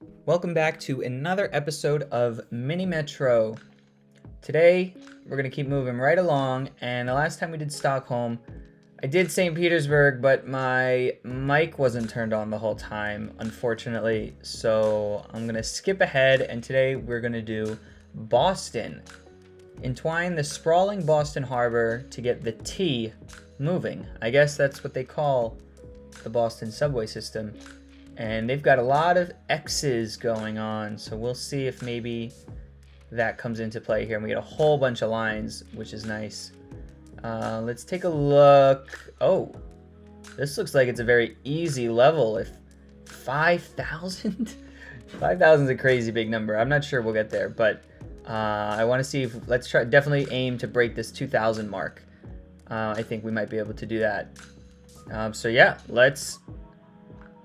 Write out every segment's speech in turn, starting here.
Welcome back to another episode of Mini Metro. Today, we're going to keep moving right along, and the last time we did Stockholm, I did St. Petersburg, but my mic wasn't turned on the whole time, unfortunately, so I'm going to skip ahead, and today we're going to do Boston. Entwine the sprawling Boston harbor to get the T moving. I guess that's what they call the Boston subway system. And they've got a lot of X's going on, so we'll see if maybe that comes into play here. And we get a whole bunch of lines, which is nice. Let's take a look. Oh, this looks like it's a very easy level. If 5,000? 5,000 is a crazy big number. I'm not sure we'll get there, but I want to see if, let's try, definitely aim to break this 2,000 mark. I think we might be able to do that. So yeah, let's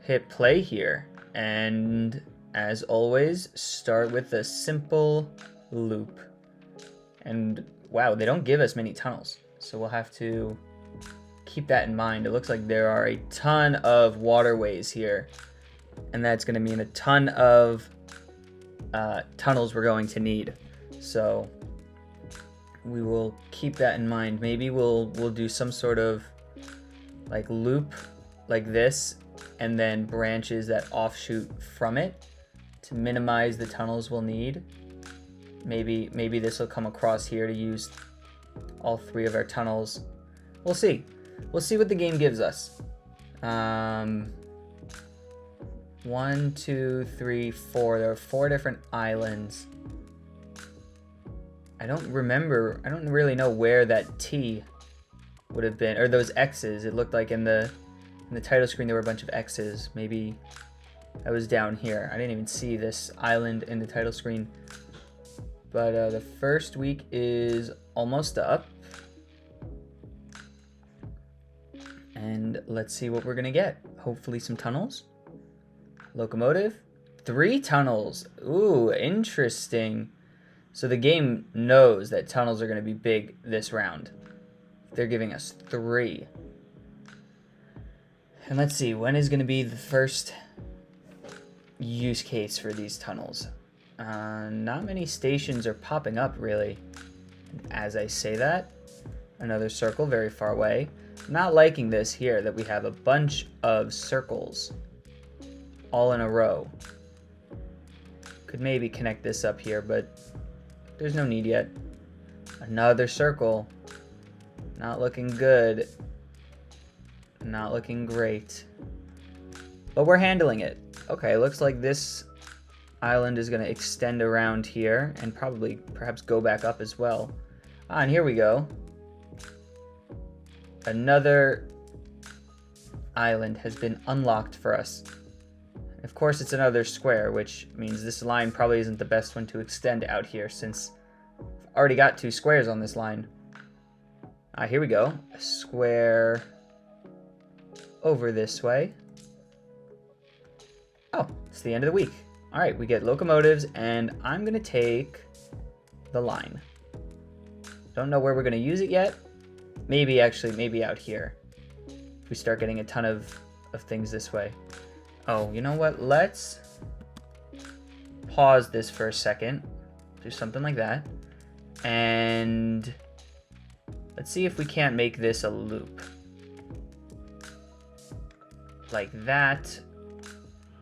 hit play here, and as always, start with a simple loop. And wow, they don't give us many tunnels, so we'll have to keep that in mind. It looks like there are a ton of waterways here, and that's going to mean a ton of tunnels we're going to need. So we will keep that in mind. Maybe we'll do some sort of like loop like this, and then branches that offshoot from it to minimize the tunnels we'll need. Maybe this will come across here to use all three of our tunnels. We'll see. We'll see what the game gives us. 1, 2, 3, 4. There are 4 different islands. I don't really know where that T would have been, or those X's. It looked like in the title screen there were a bunch of X's. Maybe I was down here. I didn't even see this island in the title screen. But the first week is almost up. And let's see what we're gonna get. Hopefully some tunnels. Locomotive. 3 tunnels. Ooh, interesting. So the game knows that tunnels are gonna be big this round. They're giving us 3. And let's see, when is going to be the first use case for these tunnels? Not many stations are popping up, really. As I say that, another circle very far away. I'm not liking this here, that we have a bunch of circles all in a row. Could maybe connect this up here, but there's no need yet. Another circle. Not looking good. Not looking great. But we're handling it. Okay, looks like this island is going to extend around here and perhaps go back up as well. And here we go. Another island has been unlocked for us. Of course, it's another square, which means this line probably isn't the best one to extend out here, since I've already got 2 squares on this line. Here we go. A square over this way. Oh, it's the end of the week. All right, we get locomotives, and I'm gonna take the line. Don't know where we're gonna use it yet. Maybe out here. If we start getting a ton of things this way. Oh, you know what? Let's pause this for a second. Do something like that. And let's see if we can't make this a loop. Like that,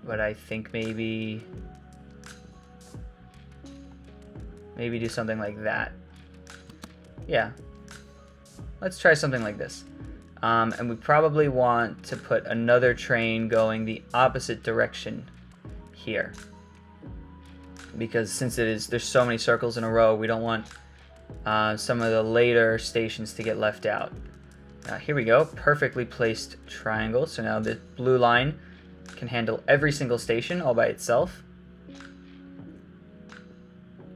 but I think maybe do something like that. Yeah, let's try something like this. And we probably want to put another train going the opposite direction here, because since there's so many circles in a row, we don't want some of the later stations to get left out. Here we go, perfectly placed triangle. So now the blue line can handle every single station all by itself.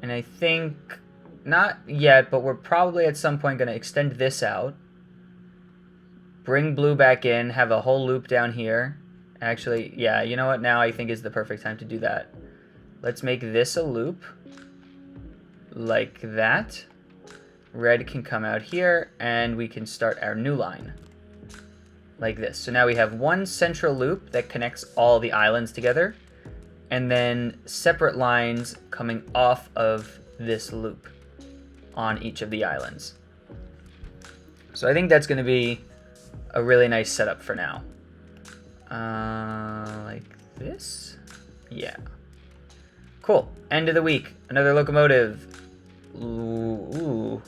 And I think, not yet, but we're probably at some point going to extend this out. Bring blue back in, have a whole loop down here. Actually, yeah, you know what? Now I think is the perfect time to do that. Let's make this a loop. Like that. Red can come out here, and we can start our new line. Like this. So now we have one central loop that connects all the islands together, and then separate lines coming off of this loop on each of the islands. So I think that's going to be a really nice setup for now. Like this? Yeah. Cool. End of the week. Another locomotive. Ooh.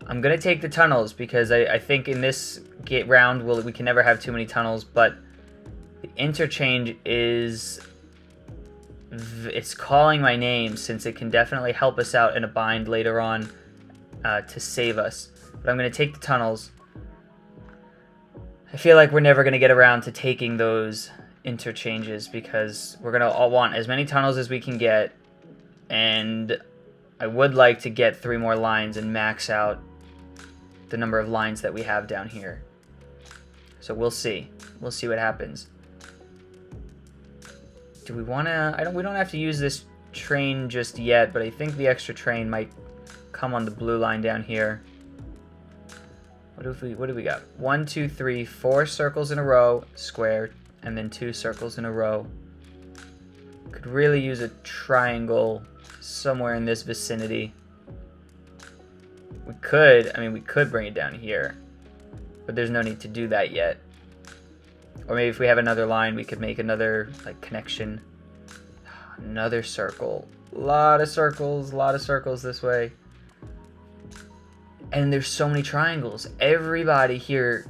I'm going to take the tunnels because I think in this round we can never have too many tunnels, but the interchange is... it's calling my name, since it can definitely help us out in a bind later on to save us. But I'm going to take the tunnels. I feel like we're never going to get around to taking those interchanges because we're going to all want as many tunnels as we can get. And I would like to get 3 more lines and max out the number of lines that we have down here. So we'll see. We'll see what happens. Do we want to... we don't have to use this train just yet, but I think the extra train might come on the blue line down here. What do we got? 1, 2, 3, 4 circles in a row, square, and then 2 circles in a row. Could really use a triangle somewhere in this vicinity. We could bring it down here, but there's no need to do that yet. Or maybe if we have another line, we could make another like connection. Another circle. A lot of circles this way. And there's so many triangles. Everybody here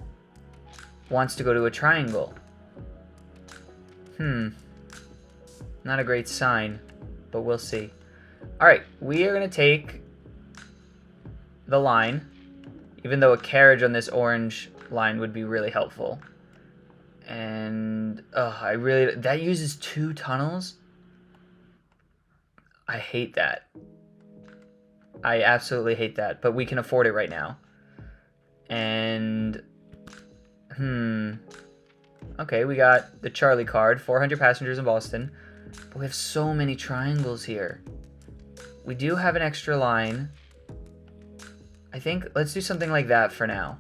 wants to go to a triangle. Not a great sign, but we'll see. Alright, we are going to take the line, even though a carriage on this orange line would be really helpful. And that uses 2 tunnels. I hate that. I absolutely hate that, but we can afford it right now. And okay, we got the Charlie card, 400 passengers in Boston, but we have so many triangles here. We do have an extra line. I think let's do something like that for now.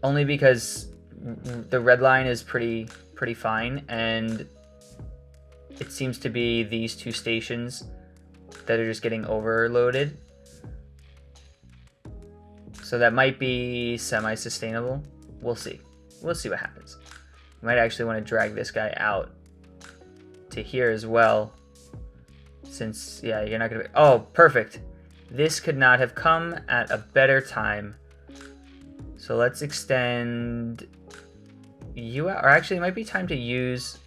Only because the red line is pretty fine, and it seems to be these 2 stations that are just getting overloaded. So that might be semi-sustainable. We'll see. We'll see what happens. You might actually want to drag this guy out to here as well. Since, yeah, you're not going to... Oh, perfect. This could not have come at a better time. So let's extend you out. Or actually, it might be time to use...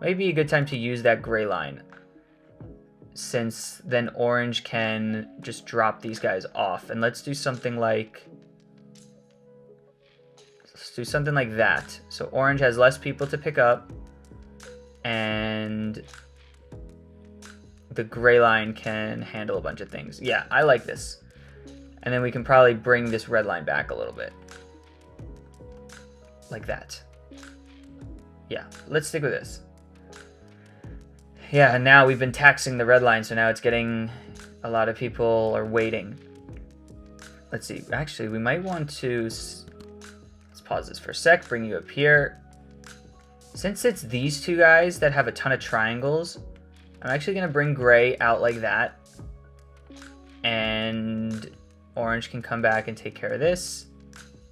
Might be a good time to use that gray line. Since then orange can just drop these guys off. And let's do something like... Let's do something like that. So orange has less people to pick up. And the gray line can handle a bunch of things. Yeah, I like this. And then we can probably bring this red line back a little bit. Like that. Yeah, let's stick with this. Yeah, and now we've been taxing the red line, so now it's getting... A lot of people are waiting. Let's see. Actually, we might want to... Let's pause this for a sec, bring you up here. Since it's these 2 guys that have a ton of triangles, I'm actually going to bring gray out like that. And orange can come back and take care of this.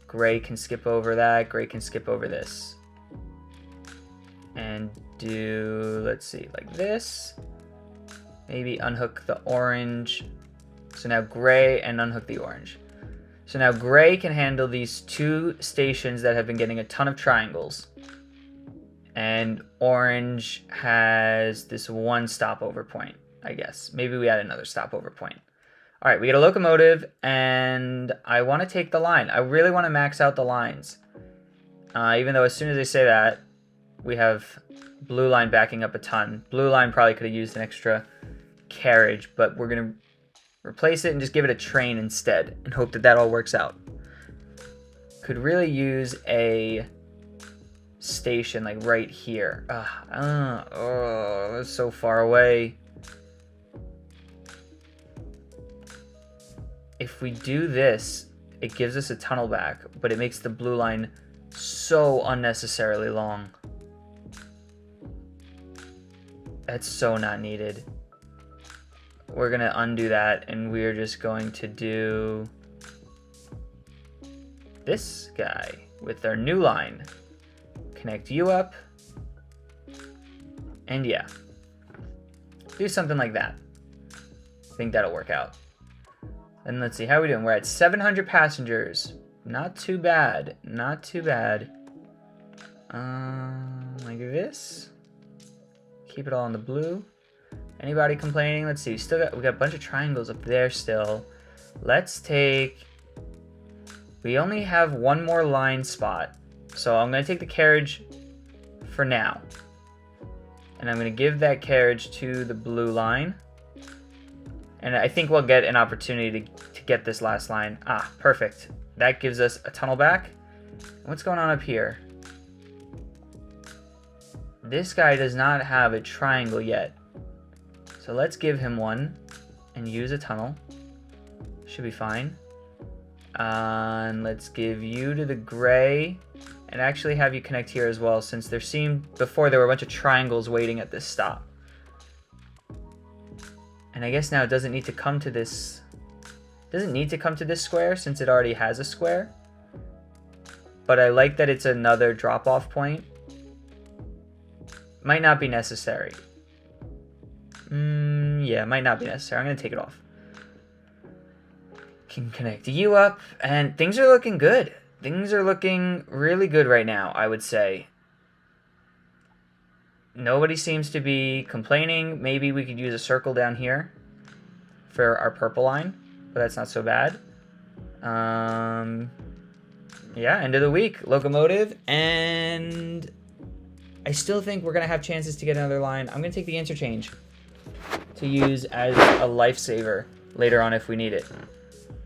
Gray can skip over that. Gray can skip over this. And do, let's see, like this. Maybe unhook the orange. So now gray, and unhook the orange. So now gray can handle these 2 stations that have been getting a ton of triangles. And orange has this 1 stopover point, I guess. Maybe we add another stopover point. All right, we get a locomotive, and I want to take the line. I really want to max out the lines. Even though as soon as I say that, we have blue line backing up a ton. Blue line probably could have used an extra carriage, but we're going to replace it and just give it a train instead and hope that that all works out. Could really use a station like right here. Oh, that's so far away. If we do this, it gives us a tunnel back, but it makes the blue line so unnecessarily long. That's so not needed. We're gonna undo that, and we're just going to do this guy with our new line. Connect you up. And yeah, do something like that. I think that'll work out. And let's see, how are we doing? We're at 700 passengers. Not too bad. Not too bad. Like this. Keep it all in the blue. Anybody complaining? Let's see. We got a bunch of triangles up there still. Let's take. We only have one more line spot, so I'm gonna take the carriage for now, and I'm gonna give that carriage to the blue line. And I think we'll get an opportunity to get this last line. Ah, perfect. That gives us a tunnel back. What's going on up here? This guy does not have a triangle yet. So let's give him one and use a tunnel. Should be fine. And let's give you to the gray and actually have you connect here as well, since there were a bunch of triangles waiting at this stop. And I guess now it doesn't need to come to this. Doesn't need to come to this square since it already has a square. But I like that it's another drop-off point. Might not be necessary. Yeah, might not be necessary. I'm going to take it off. Can connect you up, and things are looking good. Things are looking really good right now, I would say. Nobody seems to be complaining. Maybe we could use a circle down here for our purple line, but that's not so bad. Yeah, end of the week, locomotive, and I still think we're going to have chances to get another line. I'm going to take the interchange to use as a lifesaver later on if we need it.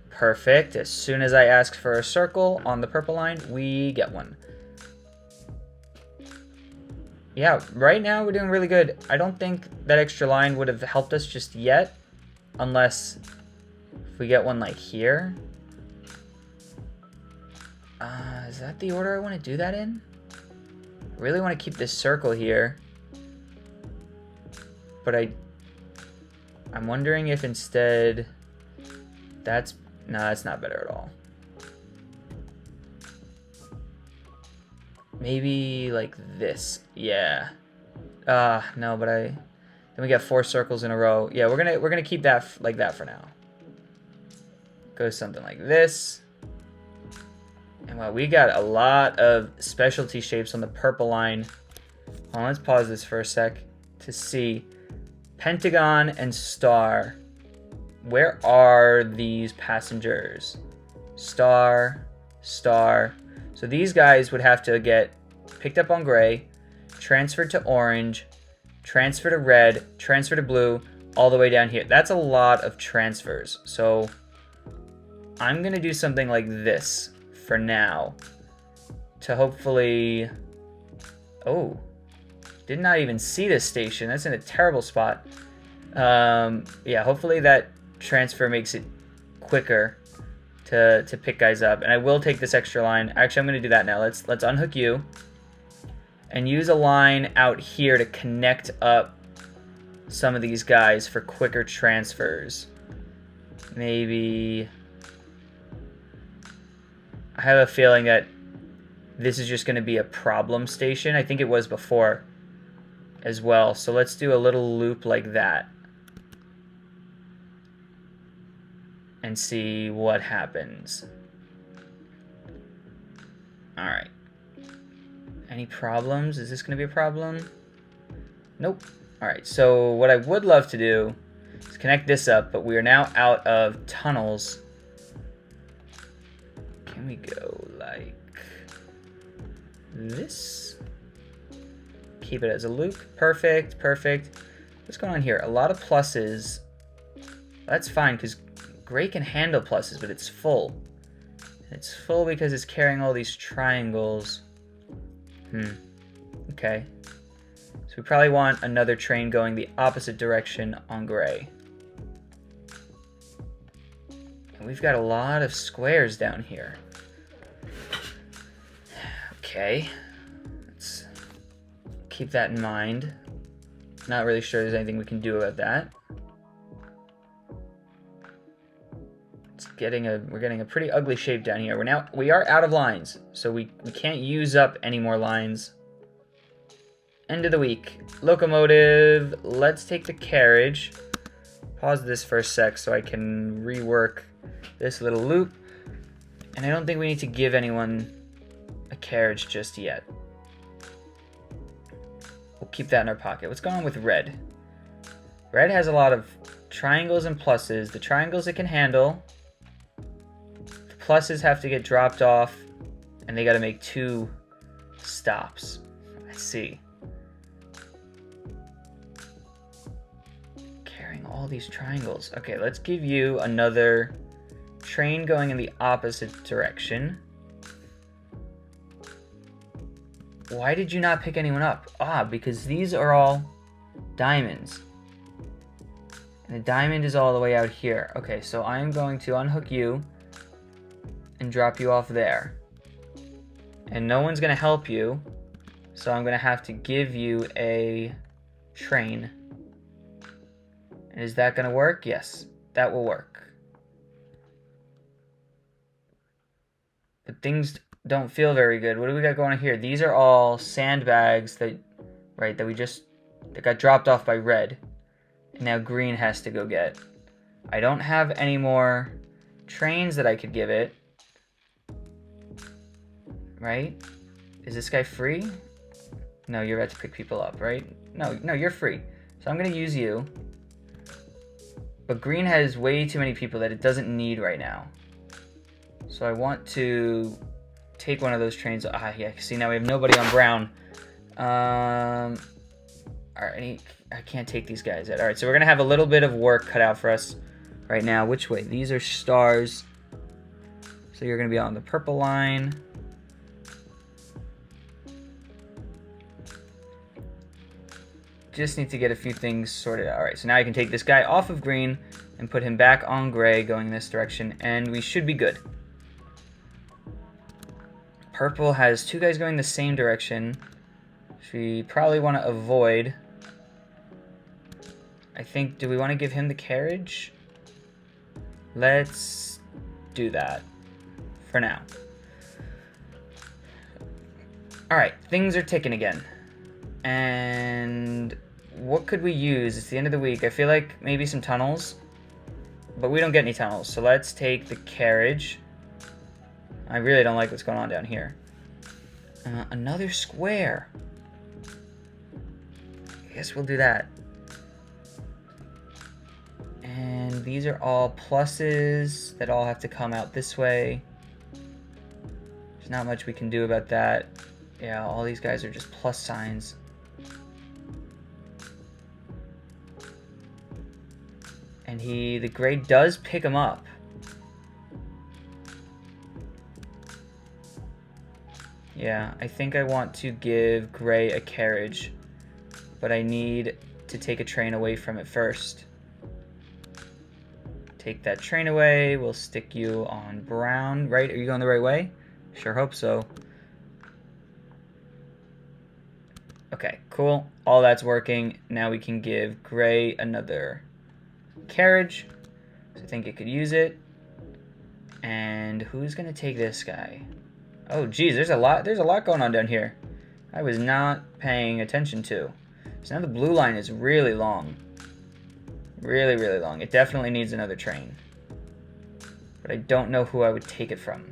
Perfect. As soon as I ask for a circle on the purple line, we get one. Yeah, right now we're doing really good. I don't think that extra line would have helped us just yet, unless if we get one like here. Is that the order I want to do that in? I really want to keep this circle here, but I'm wondering if instead that's not better at all. Maybe like this. Yeah. No, but then we got 4 circles in a row. Yeah, we're gonna keep that like that for now. Go something like this. And wow, we got a lot of specialty shapes on the purple line. Hold on, let's pause this for a sec to see. Pentagon and star. Where are these passengers? Star, star. So these guys would have to get picked up on gray, transferred to orange, transfer to red, transfer to blue, all the way down here. That's a lot of transfers. So I'm going to do something like this for now to hopefully... Oh, did not even see this station. That's in a terrible spot. Yeah, hopefully that transfer makes it quicker to pick guys up. And I will take this extra line. Actually, I'm going to do that now. Let's unhook you and use a line out here to connect up some of these guys for quicker transfers. Maybe... I have a feeling that this is just going to be a problem station. I think it was before as well. So let's do a little loop like that and see what happens. All right. Any problems? Is this going to be a problem? Nope. All right. So what I would love to do is connect this up, but we are now out of tunnels. Can we go like this? Keep it as a loop. Perfect, perfect. What's going on here? A lot of pluses. That's fine because gray can handle pluses, but it's full. It's full because it's carrying all these triangles. Okay. So we probably want another train going the opposite direction on gray. And we've got a lot of squares down here. Okay. Let's keep that in mind. Not really sure there's anything we can do about that. We're getting a pretty ugly shape down here. We are out of lines, so we can't use up any more lines. End of the week. Locomotive. Let's take the carriage. Pause this for a sec so I can rework this little loop. And I don't think we need to give anyone a carriage just yet. We'll keep that in our pocket. What's going on with red? Red has a lot of triangles and pluses. The triangles it can handle. The pluses have to get dropped off, and they got to make 2 stops. I see. Carrying all these triangles. Okay, let's give you another train going in the opposite direction. Why did you not pick anyone up? Ah, because these are all diamonds. And the diamond is all the way out here. Okay, so I'm going to unhook you and drop you off there. And no one's going to help you, so I'm going to have to give you a train. And is that going to work? Yes, that will work. But things don't feel very good. What do we got going on here? These are all sandbags that got dropped off by red. And now green has to go get. I don't have any more trains that I could give it. Right? Is this guy free? No, you're about to pick people up, right? No, you're free. So I'm gonna use you. But green has way too many people that it doesn't need right now. So I want to take one of those trains. Ah, yeah, see, now we have nobody on brown. Alright, I can't take these guys yet. Alright, so we're going to have a little bit of work cut out for us right now. Which way? These are stars. So you're going to be on the purple line. Just need to get a few things sorted out. Alright, so now I can take this guy off of green and put him back on gray going this direction, and we should be good. Purple has 2 guys going the same direction, which we probably want to avoid. I think, do we want to give him the carriage? Let's do that for now. Alright, things are ticking again. And what could we use? It's the end of the week. I feel like maybe some tunnels, but we don't get any tunnels. So let's take the carriage. I really don't like what's going on down here. Another square. I guess we'll do that. And these are all pluses that all have to come out this way. There's not much we can do about that. Yeah, all these guys are just plus signs. And the gray does pick them up. Yeah, I think I want to give gray a carriage, but I need to take a train away from it first. Take that train away. We'll stick you on brown. Right? Are you going the right way? Sure hope so. Okay, cool. All that's working. Now we can give gray another carriage. So I think it could use it. And who's going to take this guy? Oh, geez, there's a lot going on down here. I was not paying attention to. So now the blue line is really long. Really, really long. It definitely needs another train. But I don't know who I would take it from.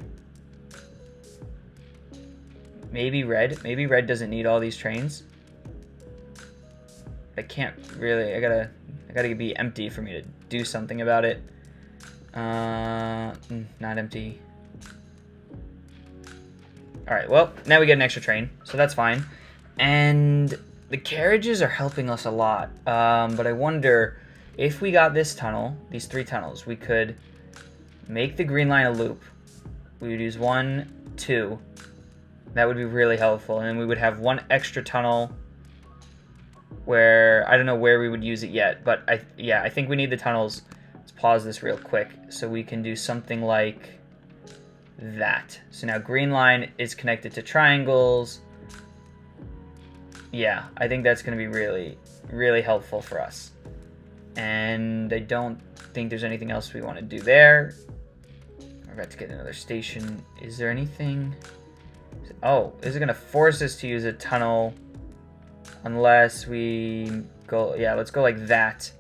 Maybe red. Maybe red doesn't need all these trains. I can't really. I gotta be empty for me to do something about it. Not empty. Alright, well, now we get an extra train, so that's fine. And the carriages are helping us a lot. But I wonder if we got this tunnel, these 3 tunnels, we could make the green line a loop. We would use 1, 2. That would be really helpful. And then we would have 1 extra tunnel where, I don't know where we would use it yet, but I think we need the tunnels. Let's pause this real quick so we can do something like that. So now green line is connected to triangles. Yeah, I think that's going to be really, really helpful for us. And I don't think there's anything else we want to do there. We're about to get another station. Is there anything? Oh, is it going to force us to use a tunnel? Unless we go... Yeah, let's go like that.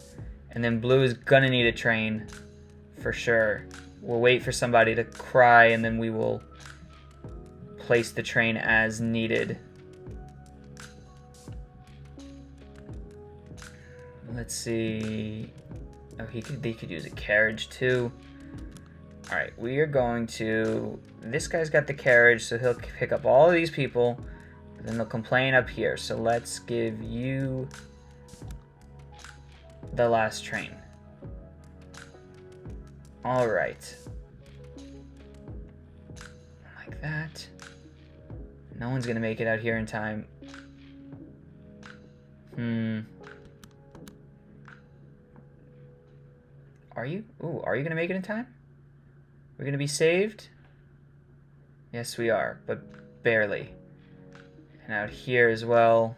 And then blue is going to need a train for sure. We'll wait for somebody to cry, and then we will place the train as needed. Let's see. Oh, they could use a carriage too. All right, we are going to... This guy's got the carriage, so he'll pick up all of these people. And then they'll complain up here. So let's give you the last train. All right. Like that. No one's gonna make it out here in time. Are you? Ooh, are you gonna make it in time? We're gonna be saved? Yes, we are, but barely. And out here as well.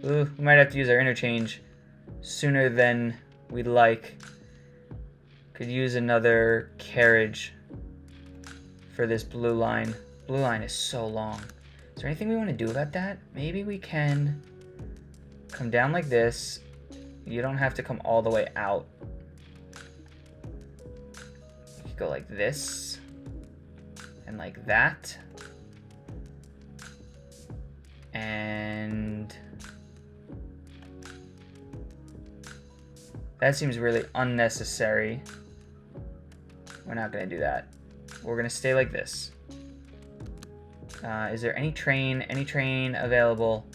Ooh, we might have to use our interchange sooner than we'd like. Could use another carriage for this blue line. Blue line is so long. Is there anything we want to do about that? Maybe we can come down like this. You don't have to come all the way out. You could go like this. And like that. And that seems really unnecessary. We're not going to do that. We're going to stay like this. Is there any train available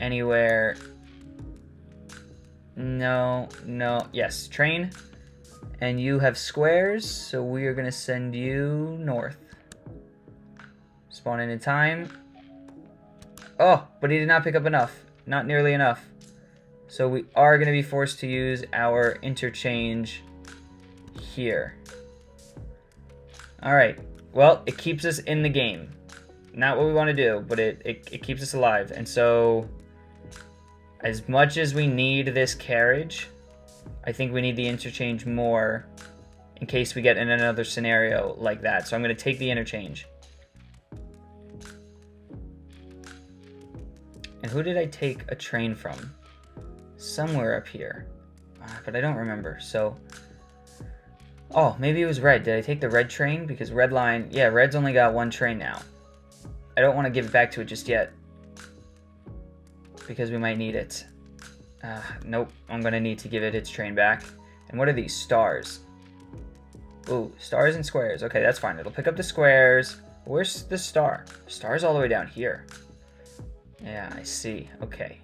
anywhere? No. Yes, train. And you have squares, so we are going to send you north. Spawn in time. Oh, but he did not pick up enough. Not nearly enough. So we are going to be forced to use our interchange here. Alright. Well, it keeps us in the game. Not what we want to do, but it keeps us alive. And so, as much as we need this carriage, I think we need the interchange more in case we get in another scenario like that. So I'm going to take the interchange. And who did I take a train from? Somewhere up here. But I don't remember, so... Oh, maybe it was red. Did I take the red train? Because red line... Yeah, red's only got one train now. I don't want to give it back to it just yet. Because we might need it. Nope. I'm going to need to give it its train back. And what are these? Stars. Ooh, stars and squares. Okay, that's fine. It'll pick up the squares. Where's the star? Star's all the way down here. Yeah, I see. Okay.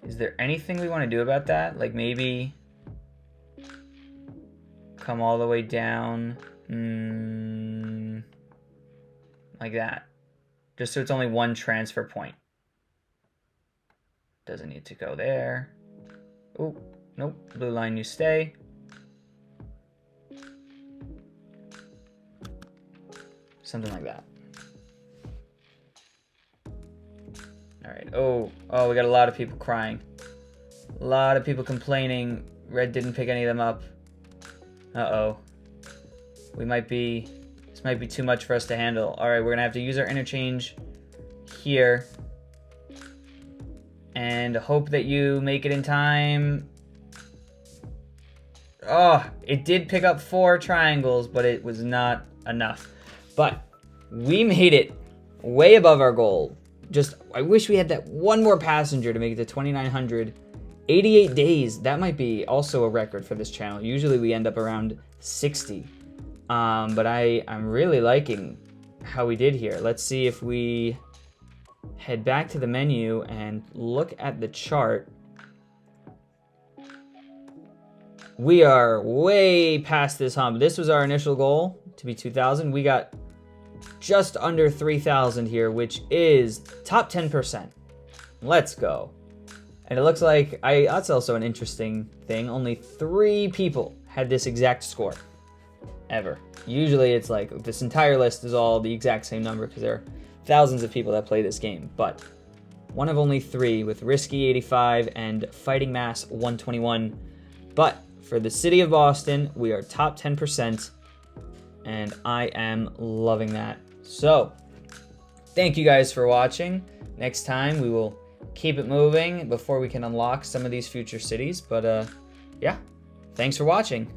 Is there anything we want to do about that? Like maybe... come all the way down. Like that. Just so it's only one transfer point. Doesn't need to go there. Oh, nope. Blue line, you stay. Something like that. Alright. Oh, we got a lot of people crying. A lot of people complaining. Red didn't pick any of them up. Uh-oh. This might be too much for us to handle. Alright, we're gonna have to use our interchange here. And hope that you make it in time. Oh, it did pick up 4 triangles, but it was not enough. But we made it way above our goal. Just, I wish we had that one more passenger to make it to 2,900. 88 days, that might be also a record for this channel. Usually we end up around 60. But I'm really liking how we did here. Let's see if we head back to the menu and look at the chart. We are way past this hump. This was our initial goal, to be 2,000. We got just under 3,000 here, which is top 10%. Let's go. And it looks like, that's also an interesting thing, only 3 people had this exact score, ever. Usually it's like, this entire list is all the exact same number, because there are thousands of people that play this game, but one of only 3 with risky 85 and fighting mass 121. But for the city of Boston, we are top 10%, and I am loving that. So, thank you guys for watching. Next time, we will keep it moving before we can unlock some of these future cities. But, yeah, thanks for watching.